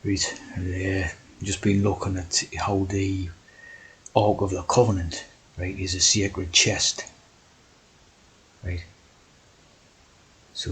Right, and just been looking at how the Ark of the Covenant, right, is a sacred chest, right. So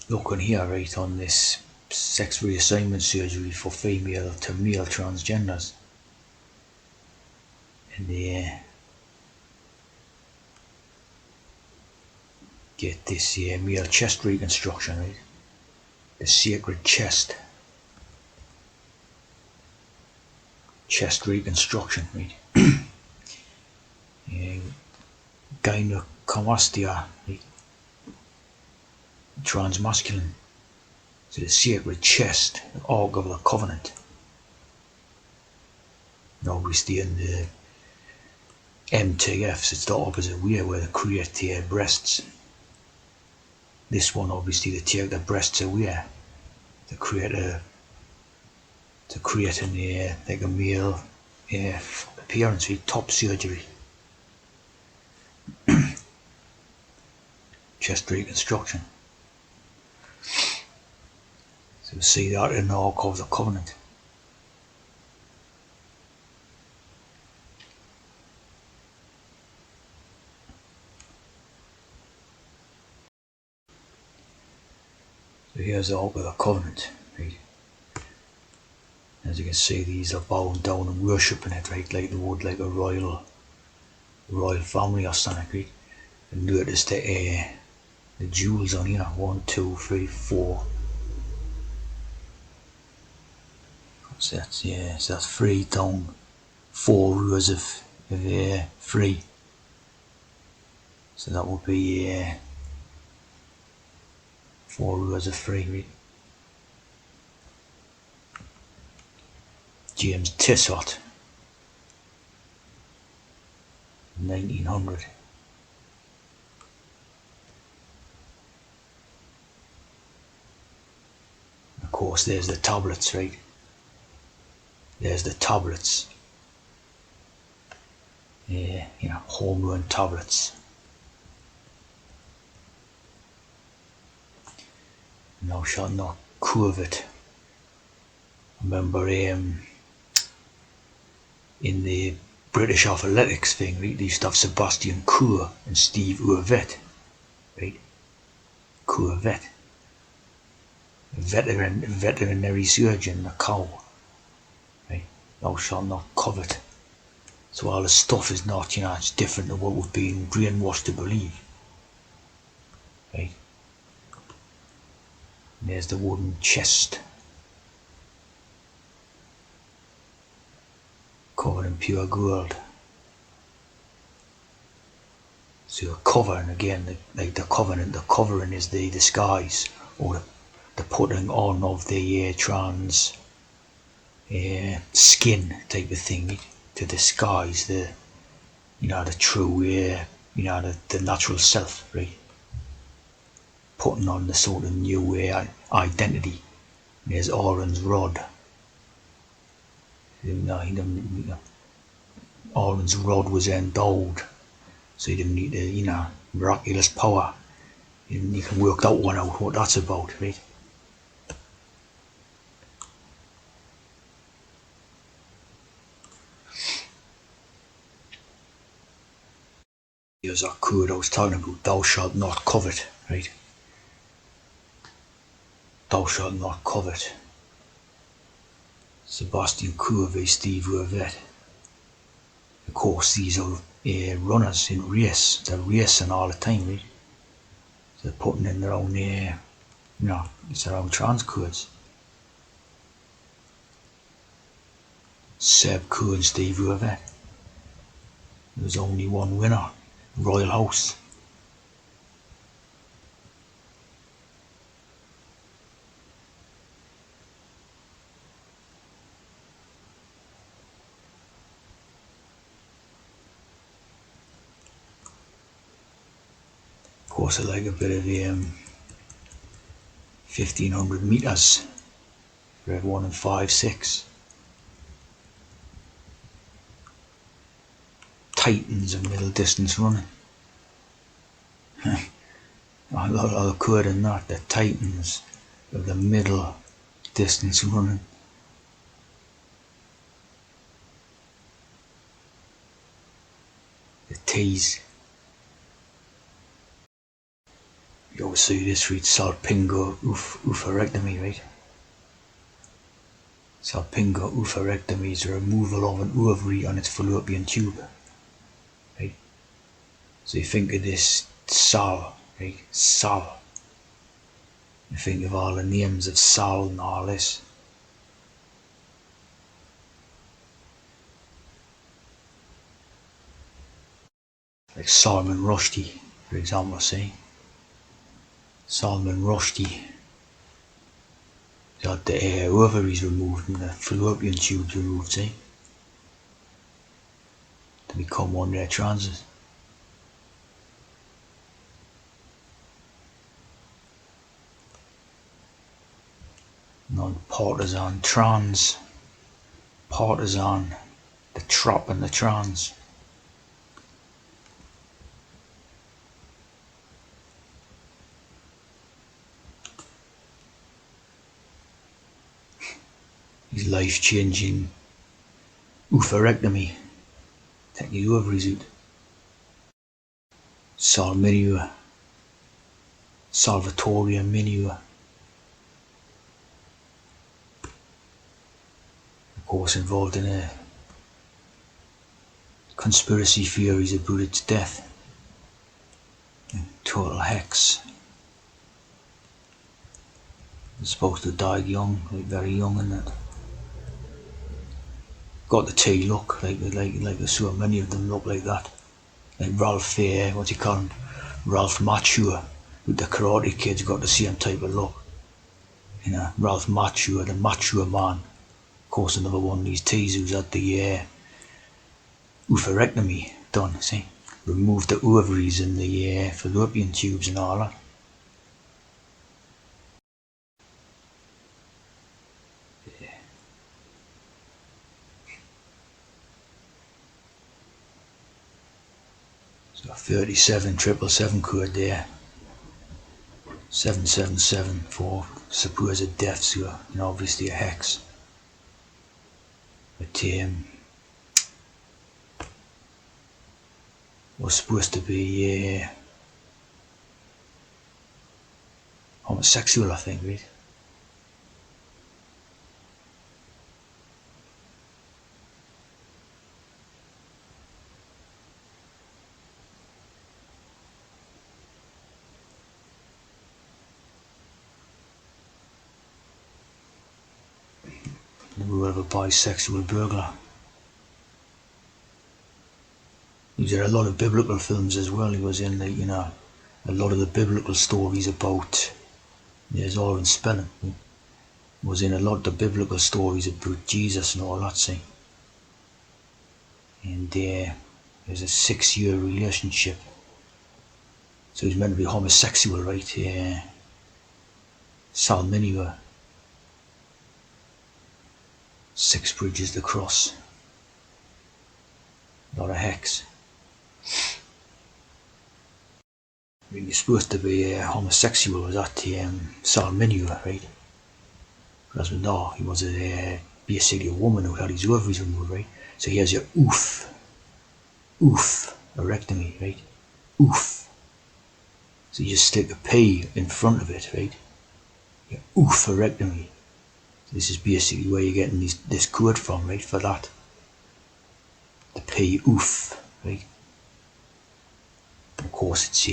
looking here, right, on this sex reassignment surgery for female to male transgenders, and get this male chest reconstruction, right, the sacred chest reconstruction, right. Gynecomastia, right, transmasculine. So the sacred chest, the Ark of the Covenant. And obviously in the MTFs, it's the opposite way, where they create the breasts. This one, obviously, they take the breasts away to create like a male appearance, with top surgery, chest reconstruction. So we see that in the Ark of the Covenant. So here's the Ark of the Covenant, right? As you can see, these are bowing down and worshipping it, right, like they would like a royal family or something, right? And notice the jewels on here. 1, 2, 3, 4. What's that? Yeah, so that's 3 down, 4 rows of 3. So that would be 4 rows of 3, right? James Tissot, 1900. Of course, there's the tablets, right? There's the tablets. Yeah, home run tablets. Thou shalt not covet. Remember, in the British athletics thing, right, they used to have Sebastian Coe and Steve Urvet, right? Coevet, veterinary surgeon, a cow, right? Thou shalt not covet. So all this stuff is not, it's different than what we've been brainwashed to believe, right? And there's the wooden chest, covered in pure gold. So a covering, again, like the covenant, the covering is the disguise, or the putting on of the trans skin type of thing, to disguise the true the natural self, right? Putting on the sort of new identity. There's Aaron's rod. Aaron's rod was endowed, so he didn't need the miraculous power. You can work that one out, what that's about, right? Here's our code I was talking about. Thou shalt not covet, right? Thou shalt not covet. Sebastian Coe v Steve Urvet. Of course, these are runners in race. They're racing all the time, right? They're putting in their own, it's their own trans codes. Seb Coe and Steve Urvet. There's only one winner, Royal House. Of course, I like a bit of 1500 meters, Red 1 and 5, 6. Titans of middle distance running. A lot of good in that, the Titans of the middle distance running. The T's. You always see this read salpingo oophorectomy, right? Salpingo oophorectomy is the removal of an ovary on its fallopian tube, right? So you think of this Sal, right? Sal. You think of all the names of Sal and all this. Like Salman Rushdie, for example, say. Salman Rushdie got the ovaries removed and the fallopian tubes removed, see, to become one of their transes. Non-partisan trans, partisan, the trap and the trans. His life-changing oophorectomy, take the ovaries out. Sal Minua, Salvatore Minua. Of course involved in a conspiracy theories about its death. Total hex. It's supposed to die young, like very young, and that. Got the T look, like so many of them look like that. Like Ralph, what's he called? Ralph Macchio, with the Karate Kid's got the same type of look. You know, Ralph Macchio, the Macho Man. Of course, another one of these T's who's had the oophorectomy done, see? Removed the ovaries and the fallopian tubes and all that. So 37777 code there. 777 for supposed deaths, so you know, obviously a hex. But was supposed to be homosexual, I think, right? The role of a bisexual burglar. He did a lot of biblical films as well. He was in the, you know, a lot of the biblical stories about, there's all in spelling. He was in a lot of the biblical stories about Jesus and all that, see. And there's a 6-year relationship. So he's meant to be homosexual, right? Salminua. 6 bridges to cross. A lot of hex. I mean, he's supposed to be homosexual, was that Salminua, right? Because no, he was basically a woman who had his ovaries removed, right? So he has your oophorectomy, right? Oof. So you just stick a P in front of it, right? Your oophorectomy. So this is basically where you're getting this code from, right? For that. The P, oof, right? Of course, it's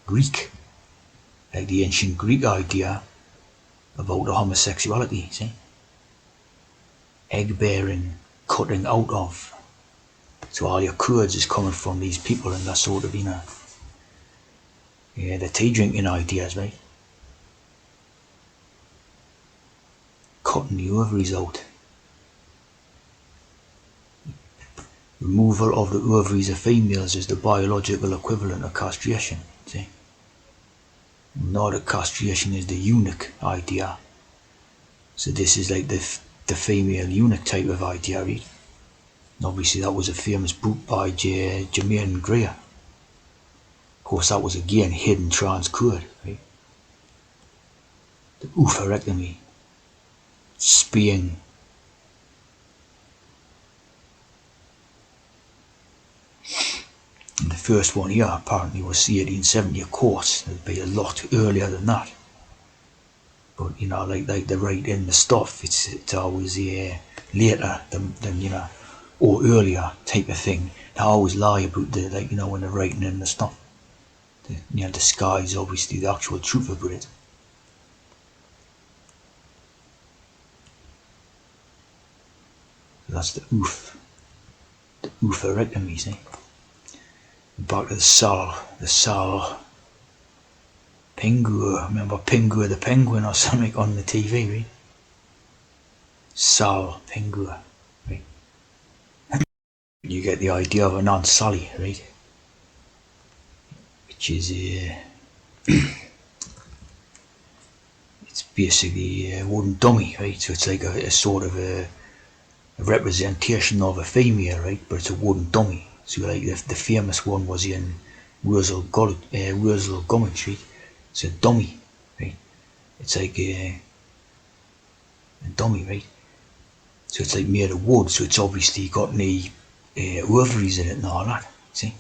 Greek, like the ancient Greek idea about the homosexuality, see? Egg bearing, cutting out of. So all your codes is coming from these people and that sort of, you know, the tea drinking ideas, right? Cutting the ovaries out. Removal of the ovaries of females is the biological equivalent of castration, see? Not that castration is the eunuch idea. So this is like the female eunuch type of idea, right? And obviously that was a famous book by Germaine Greer. Of course that was again hidden trans code, right? The oophorectomy. being the first one here apparently was the 1870, of course. It'd be a lot earlier than that. But like they write in the stuff, it's always later than or earlier type of thing. They always lie about the when they're writing in the stuff. The sky is obviously the actual truth about it. So that's the oophorectomy, see. Back to the Sal Pingu. Remember Pingu the penguin or something on the TV, right? Sal Pingu, right? You get the idea of an Aunt Sally, right? Which is it's basically a wooden dummy, right? So it's like a sort of a representation of a female, right? But it's a wooden dummy. So like the famous one was in Wurzel Gummidge, right? It's a dummy, right? It's like a dummy, right? So it's like made of wood, so it's obviously got any ovaries in it and all that. See?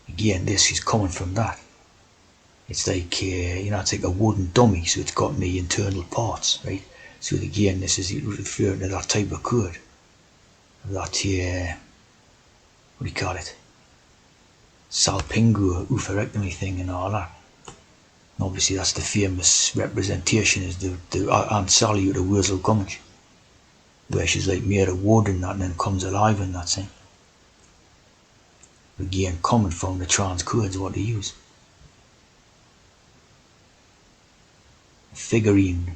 Again, this is coming from that. It's like it's like a wooden dummy, so it's got any internal parts, right? So again, this is referring to that type of cord. That what do you call it? Salpingo oophorectomy thing and all that. And obviously that's the famous representation is the Aunt Sally with the Wurzel Gummidge, where she's like made of wood and that and then comes alive and that thing. Again, coming from the trans codes what they use. Figurine.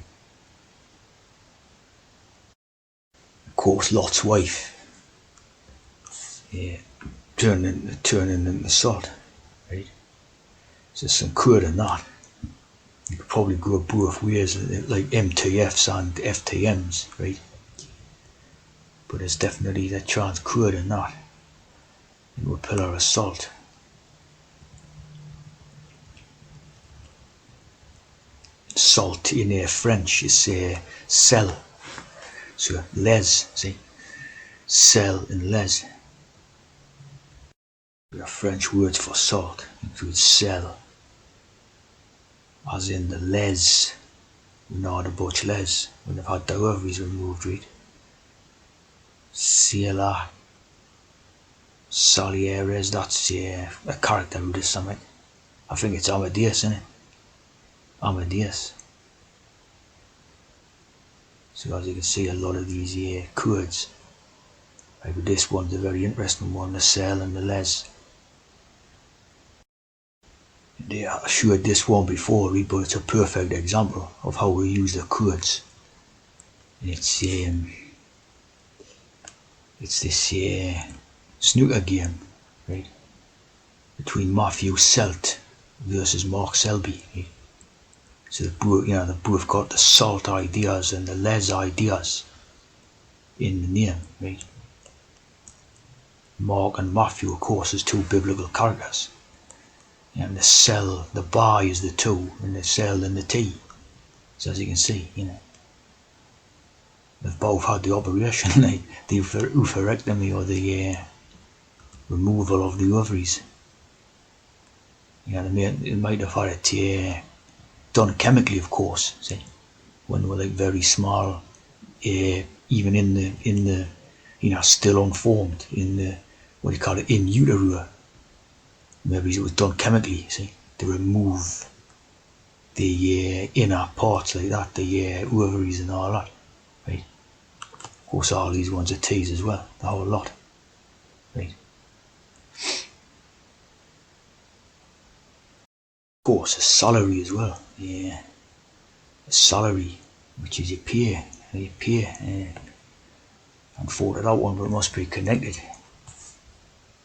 Of course, Lot's wife. Yeah, turning into salt, right? So some code in that. You could probably go both ways, like MTFs and FTMs, right? But there's definitely that trans code in that. Into a pillar of salt. Salt in French is sel. So les, see? Sel and les. There are French words for salt, include sel. As in the les, not a butch les, when they've had their ovaries removed, right? Ciela, Salieres, that's a character who does something. I think it's Amadeus, isn't it? Amadeus. So as you can see, a lot of these codes. Right, but this one's a very interesting one, the cell and the les. I showed this one before, but it's a perfect example of how we use the codes. And it's this snooker game, right? Between Matthew Selt versus Mark Selby. Right? So they both got the salt ideas and the les ideas in the name, right? Mark and Matthew, of course, is two biblical characters. And the cell, the bar is the two, and the cell and the T. So as you can see, they've both had the operation, the oophorectomy or the removal of the ovaries. They might have had it done chemically, of course. See, when they were like very small, even in the still unformed in the what do you call it, in utero. Maybe it was done chemically, see, to remove the inner parts like that, the ovaries and all that, right? Of course, all these ones are T's as well, the whole lot, right? Of course, a salary as well, a salary, which is your peer, and thought of that one, but it must be connected.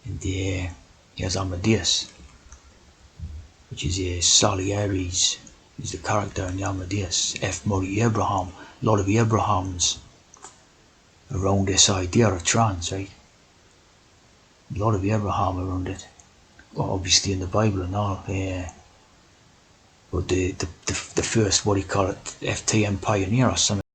And here's Amadeus, which is Salieri's, is the character in the Amadeus. F. Murray Abraham, a lot of Abrahams around this idea of trans, right? A lot of Abraham around it, obviously in the Bible and all. But the first, what do you call it, FTM pioneer or something.